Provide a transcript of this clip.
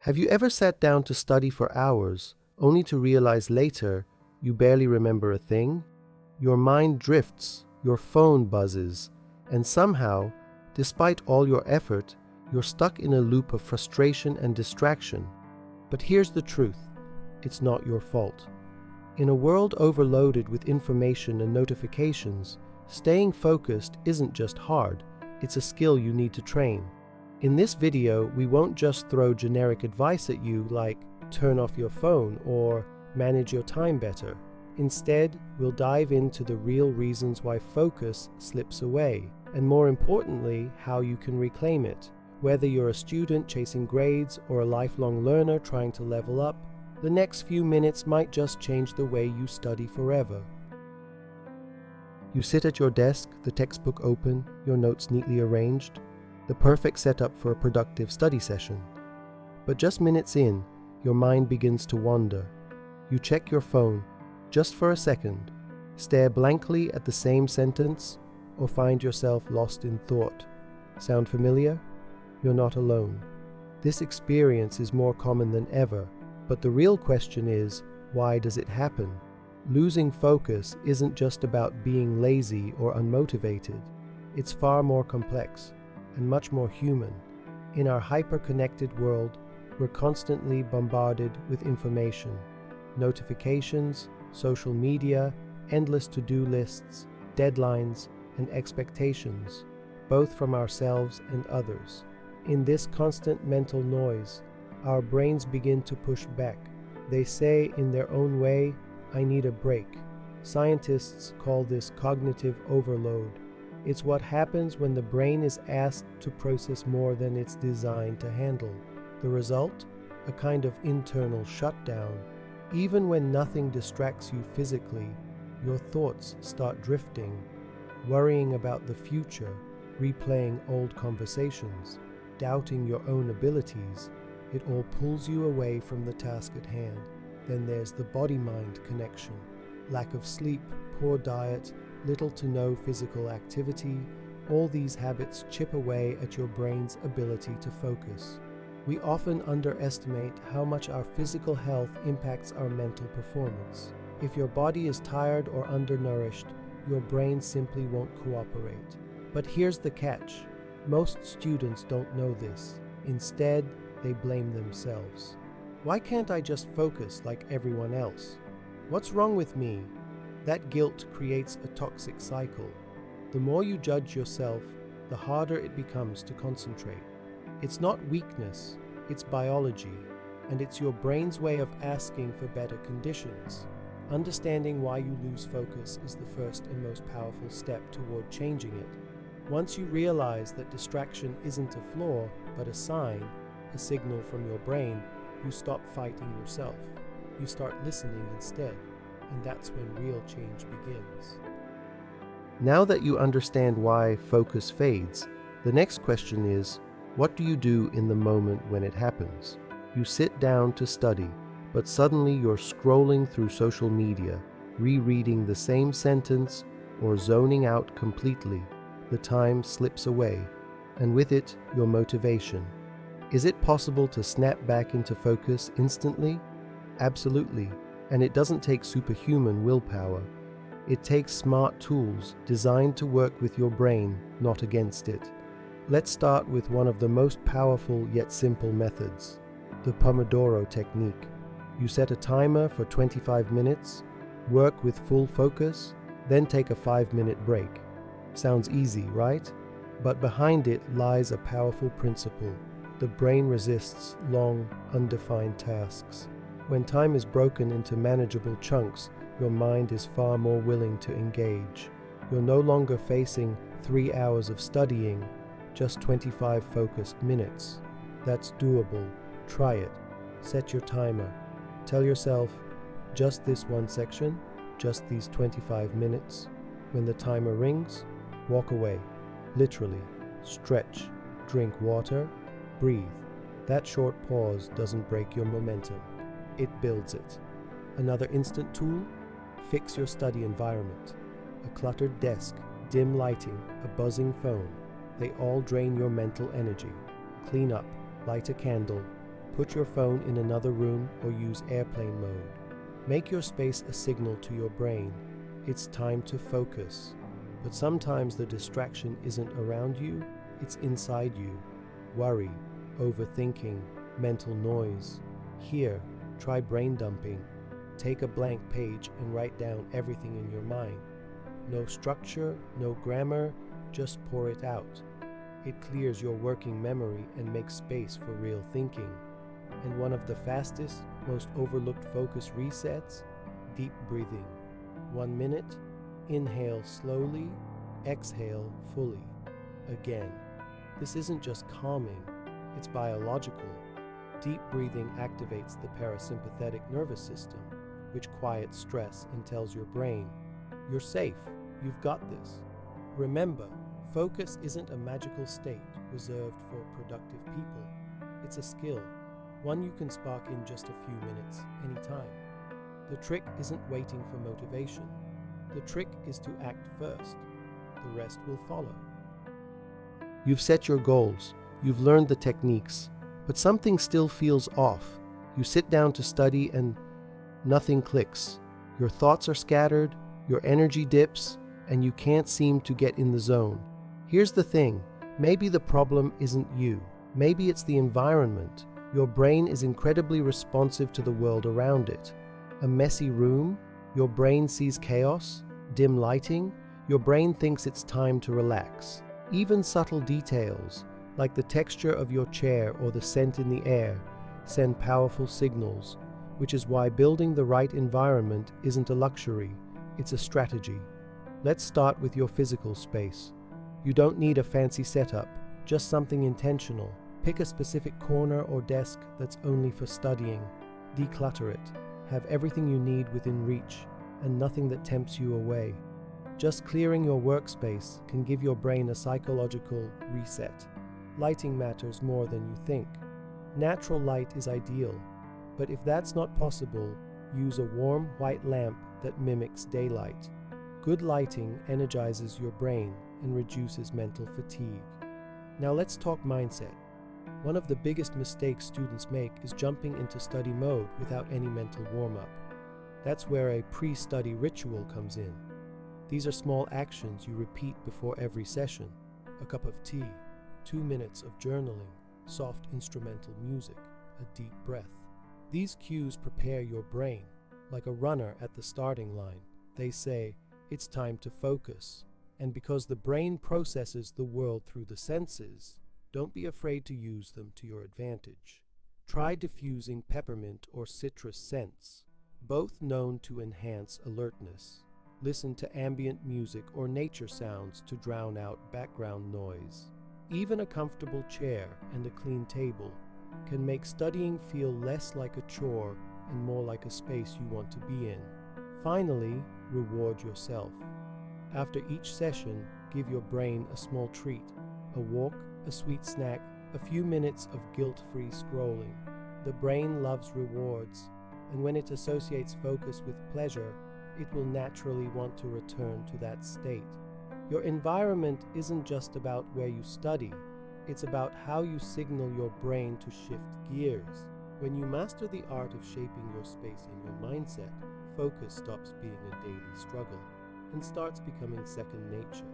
Have you ever sat down to study for hours, only to realize later you barely remember a thing? Your mind drifts, your phone buzzes, and somehow, despite all your effort, you're stuck in a loop of frustration and distraction. But here's the truth: it's not your fault. In a world overloaded with information and notifications, staying focused isn't just hard, it's a skill you need to train. In this video, we won't just throw generic advice at you like turn off your phone or manage your time better. Instead, we'll dive into the real reasons why focus slips away, and more importantly, how you can reclaim it. Whether you're a student chasing grades or a lifelong learner trying to level up, the next few minutes might just change the way you study forever. You sit at your desk, the textbook open, your notes neatly arranged, the perfect setup for a productive study session. But just minutes in, your mind begins to wander. You check your phone, just for a second, stare blankly at the same sentence, or find yourself lost in thought. Sound familiar? You're not alone. This experience is more common than ever, but the real question is, why does it happen? Losing focus isn't just about being lazy or unmotivated. It's far more complex and much more human. In our hyper-connected world, we're constantly bombarded with information, notifications, social media, endless to-do lists, deadlines, and expectations, both from ourselves and others. In this constant mental noise, our brains begin to push back. They say in their own way, "I need a break." Scientists call this cognitive overload. It's what happens when the brain is asked to process more than it's designed to handle. The result? A kind of internal shutdown. Even when nothing distracts you physically, your thoughts start drifting, worrying about the future, replaying old conversations, doubting your own abilities. It all pulls you away from the task at hand. Then there's the body-mind connection. Lack of sleep, poor diet, little to no physical activity, all these habits chip away at your brain's ability to focus. We often underestimate how much our physical health impacts our mental performance. If your body is tired or undernourished, your brain simply won't cooperate. But here's the catch: most students don't know this. Instead, they blame themselves. Why can't I just focus like everyone else? What's wrong with me? That guilt creates a toxic cycle. The more you judge yourself, the harder it becomes to concentrate. It's not weakness, it's biology, and it's your brain's way of asking for better conditions. Understanding why you lose focus is the first and most powerful step toward changing it. Once you realize that distraction isn't a flaw, but a sign, a signal from your brain, you stop fighting yourself. You start listening instead, and that's when real change begins. Now that you understand why focus fades, the next question is, what do you do in the moment when it happens? You sit down to study, but suddenly you're scrolling through social media, rereading the same sentence, or zoning out completely. The time slips away, and with it, your motivation. Is it possible to snap back into focus instantly? Absolutely, and it doesn't take superhuman willpower. It takes smart tools designed to work with your brain, not against it. Let's start with one of the most powerful yet simple methods, the pomodoro technique. You set a timer for 25 minutes, work with full focus, then take a 5-minute break. Sounds easy, right? But behind it lies a powerful principle. The brain resists long, undefined tasks. When time is broken into manageable chunks, your mind is far more willing to engage. You're no longer facing 3 hours of studying, just 25 focused minutes. That's doable. Try it. Set your timer. Tell yourself, just this one section, just these 25 minutes. When the timer rings, walk away. Literally. Stretch. Drink water. Breathe. That short pause doesn't break your momentum. It builds it. Another instant tool? Fix your study environment. A cluttered desk, dim lighting, a buzzing phone. They all drain your mental energy. Clean up, light a candle, Put your phone in another room or use airplane mode. Make your space a signal to your brain. It's time to focus. But sometimes the distraction isn't around you, it's inside you. Worry, overthinking, mental noise. Here, try brain dumping. Take a blank page and write down everything in your mind. No structure, no grammar, just pour it out. It clears your working memory and makes space for real thinking. And one of the fastest, most overlooked focus resets, deep breathing. 1 minute, inhale slowly, exhale fully. Again, this isn't just calming, it's biological. Deep breathing activates the parasympathetic nervous system, which quiets stress and tells your brain, you're safe, you've got this. Remember, focus isn't a magical state reserved for productive people. It's a skill, one you can spark in just a few minutes, anytime. The trick isn't waiting for motivation. The trick is to act first. The rest will follow. You've set your goals, you've learned the techniques, but something still feels off. You sit down to study and nothing clicks. Your thoughts are scattered, your energy dips, and you can't seem to get in the zone. Here's the thing, maybe the problem isn't you. Maybe it's the environment. Your brain is incredibly responsive to the world around it. A messy room, your brain sees chaos. Dim lighting, your brain thinks it's time to relax. Even subtle details, like the texture of your chair or the scent in the air, send powerful signals, which is why building the right environment isn't a luxury, it's a strategy. Let's start with your physical space. You don't need a fancy setup, just something intentional. Pick a specific corner or desk that's only for studying. Declutter it. Have everything you need within reach, and nothing that tempts you away. Just clearing your workspace can give your brain a psychological reset. Lighting matters more than you think. Natural light is ideal, but if that's not possible, use a warm white lamp that mimics daylight. Good lighting energizes your brain and reduces mental fatigue. Now let's talk mindset. One of the biggest mistakes students make is jumping into study mode without any mental warm-up. That's where a pre-study ritual comes in. These are small actions you repeat before every session. A cup of tea, 2 minutes of journaling, soft instrumental music, a deep breath. These cues prepare your brain, like a runner at the starting line. They say, it's time to focus. And because the brain processes the world through the senses, don't be afraid to use them to your advantage. Try diffusing peppermint or citrus scents, both known to enhance alertness. Listen to ambient music or nature sounds to drown out background noise. Even a comfortable chair and a clean table can make studying feel less like a chore and more like a space you want to be in. Finally, reward yourself. After each session, give your brain a small treat, a walk, a sweet snack, a few minutes of guilt-free scrolling. The brain loves rewards, and when it associates focus with pleasure, it will naturally want to return to that state. Your environment isn't just about where you study, it's about how you signal your brain to shift gears. When you master the art of shaping your space and your mindset, focus stops being a daily struggle and starts becoming second nature.